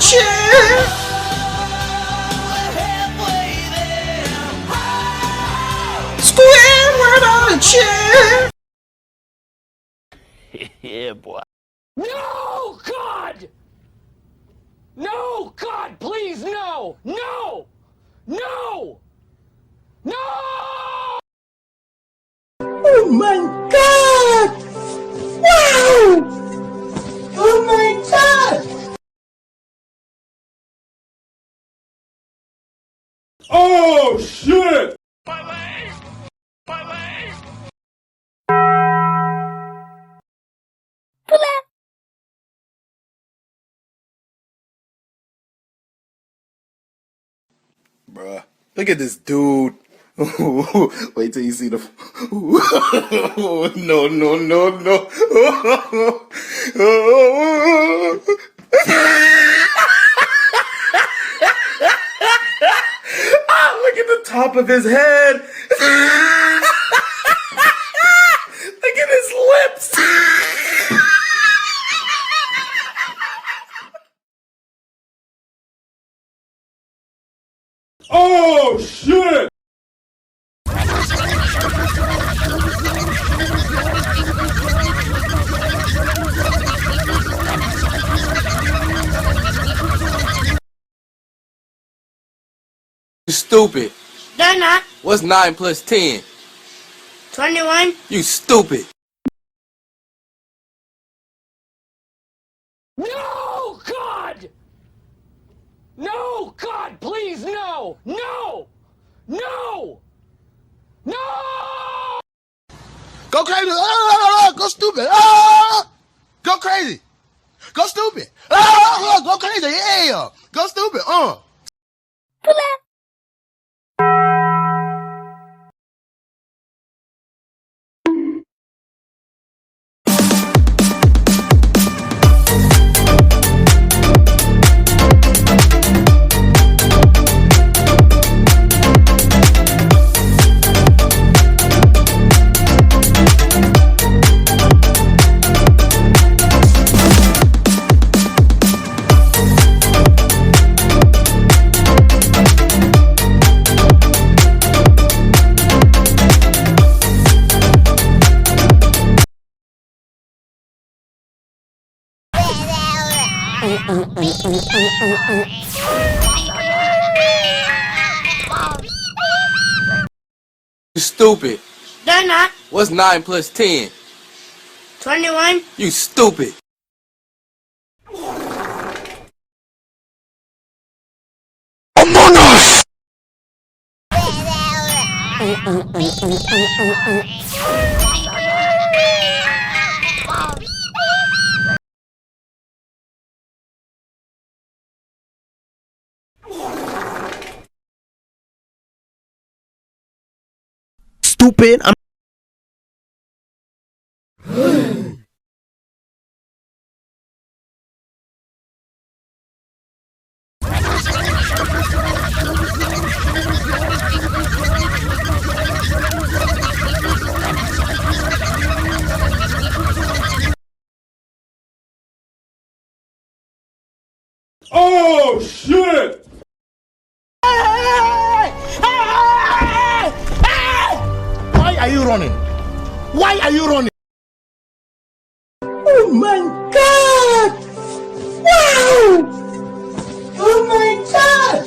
chair. Squidward on a chair. Yeah, boy. No, God! No, God, please, no! No! No! No! Oh my God! Wow! Oh my God! Oh shit! My leg! My leg! Bruh, look at this dude. Wait till you see the. No, no, no, no. Look at the top of his head. Look at his lips. Oh shit! You stupid. They're not. What's 9 plus 10? 21. You stupid. No, God! No, God, please, no! No! No! No! Go crazy. Go stupid. Go crazy. Go stupid. Go crazy. Yeah. Go stupid. You stupid. They're not. What's 9 plus 10? 21. You stupid. Among Us. Stupid. I'm Oh shit! Why are you running? Why are you running? Oh my God! Wow! Oh my God!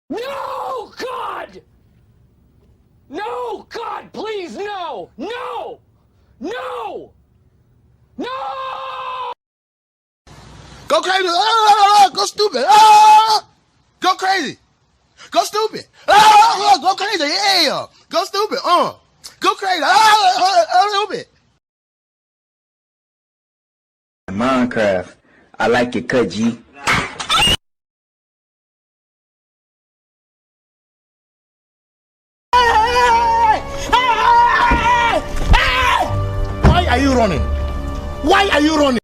No, God! No, God, please, no! No! No! No! Go crazy. Go stupid. Go crazy. Go stupid. Go crazy. Yeah. Go stupid. Go crazy. Stupid. Minecraft. I like it, cut G. Why are you running? Why are you running?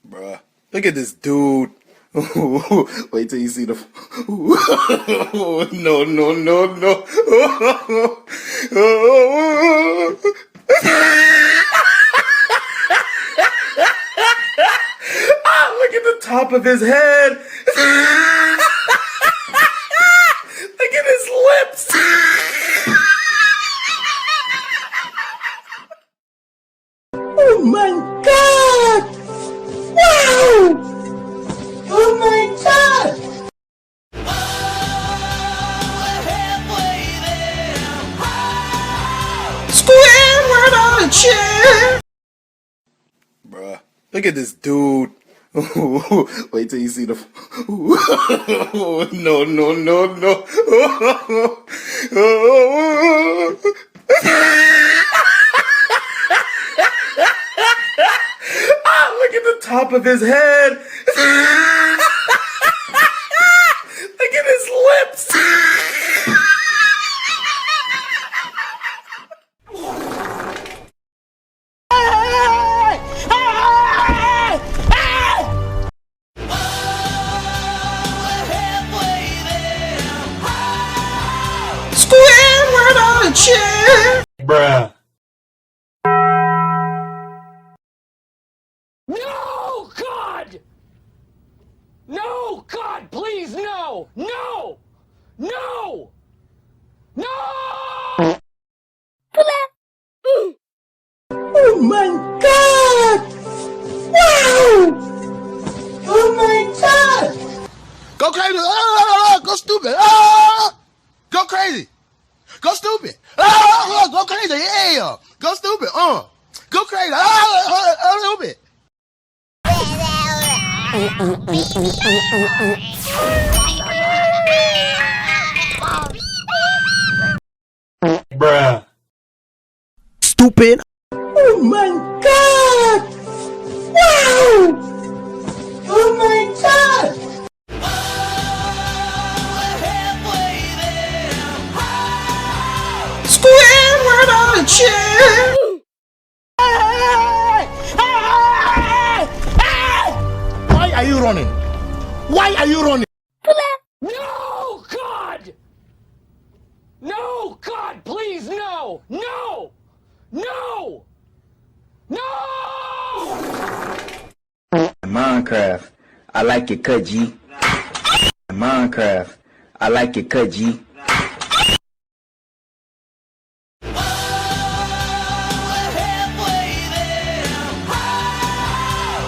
Bruh, look at this dude. Wait till you see the. No, no, no, no. top of his head. Look at his lips. Oh my god! Wow! Oh my god! Squidward on a chair! Bruh, look at this dude. Wait till you see the. No, no, no, no. Look at the top of his head. Look at his lips. Squidward on a chair! Bruh. No, God! No, God, please, no! No! No! No! Oh my god! Wow! Oh my god! Go crazy. Ah, go stupid. Ah, go crazy. Go stupid. Ah, go crazy. Yeah. Go stupid. Go crazy. Ah, stupid. Bruh. Stupid! Oh my god! Wow! Oh my god! Squidward on a chair! Why are you running? Why are you running? No, God! No, God, please, no! No! No! No! Minecraft, I like it cut G. Minecraft, I like it cut G.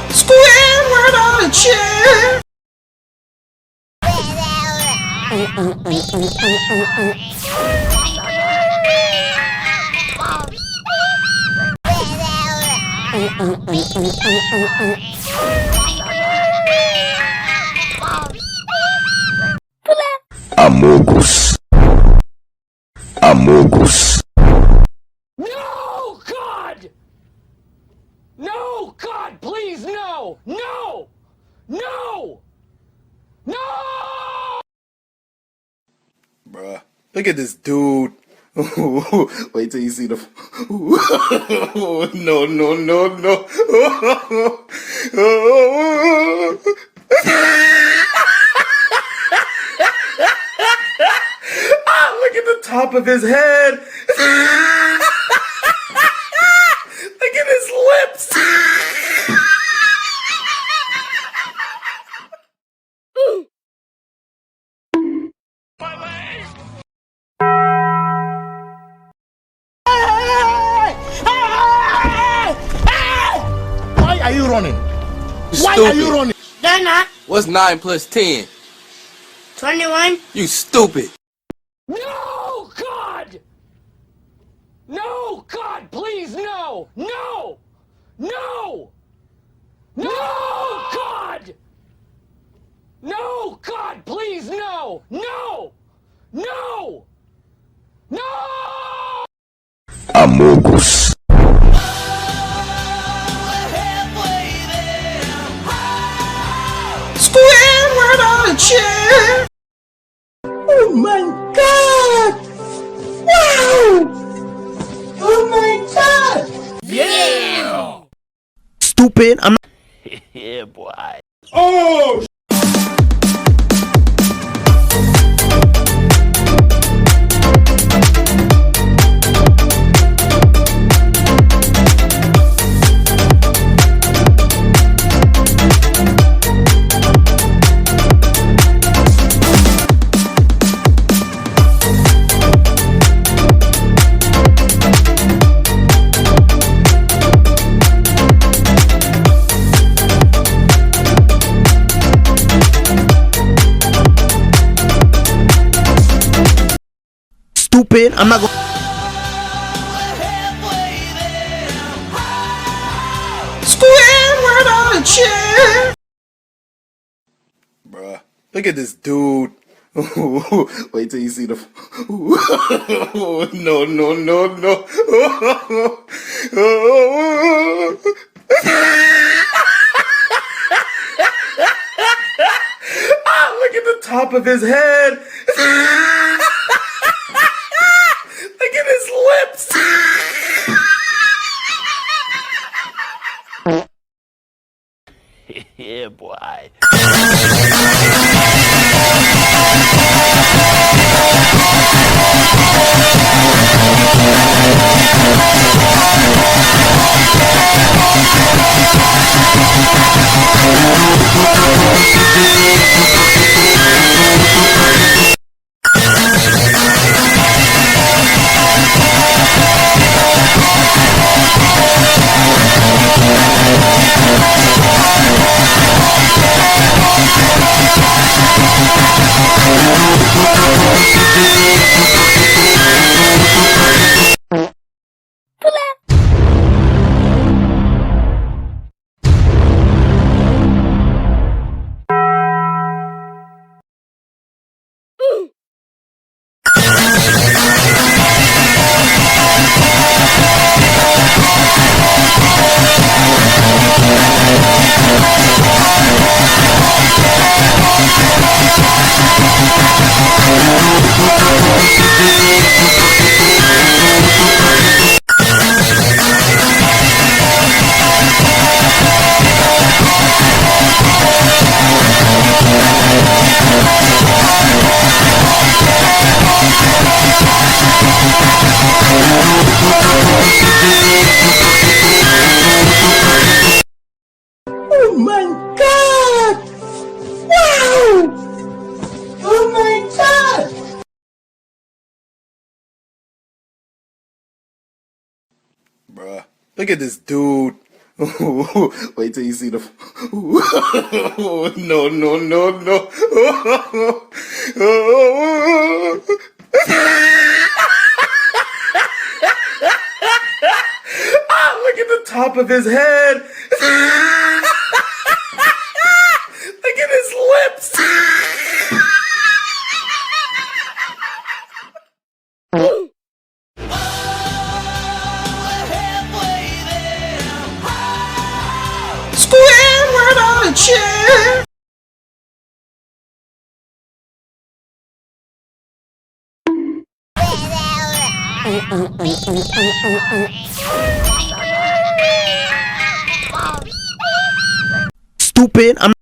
Squidward on a chair! Amogus. Amogus. No, God! No, God, please, no! No! No! No! Bruh, look at this dude. Wait till you see the. No, no, no, no. Look at the top of his head. Look at his lips. Why are you running? Why Stupid. are you running? They're not. What's 9 plus 10? 21. You stupid. No, God! No, God, please, no! No! No! No, God! No, God, please, no! No! No! No! Amogus. Squidward on a chair! Oh my god! Wow! Oh my god! Yeah. Stupid! I'm not. Yeah, boy. Oh! Stupid. I'm not gonna. Squidward on a chair. Bruh, look at this dude. Wait till you see the. No, no, no, no. Look at the top of his head. Look at his lips. Yeah, boy. Oh my god! Wow! Oh my god! Bruh, look at this dude. Wait till you see the. No, no, no, no. Look at the top of his head. Look at his lips. Squidward on a chair. Stupid. I'm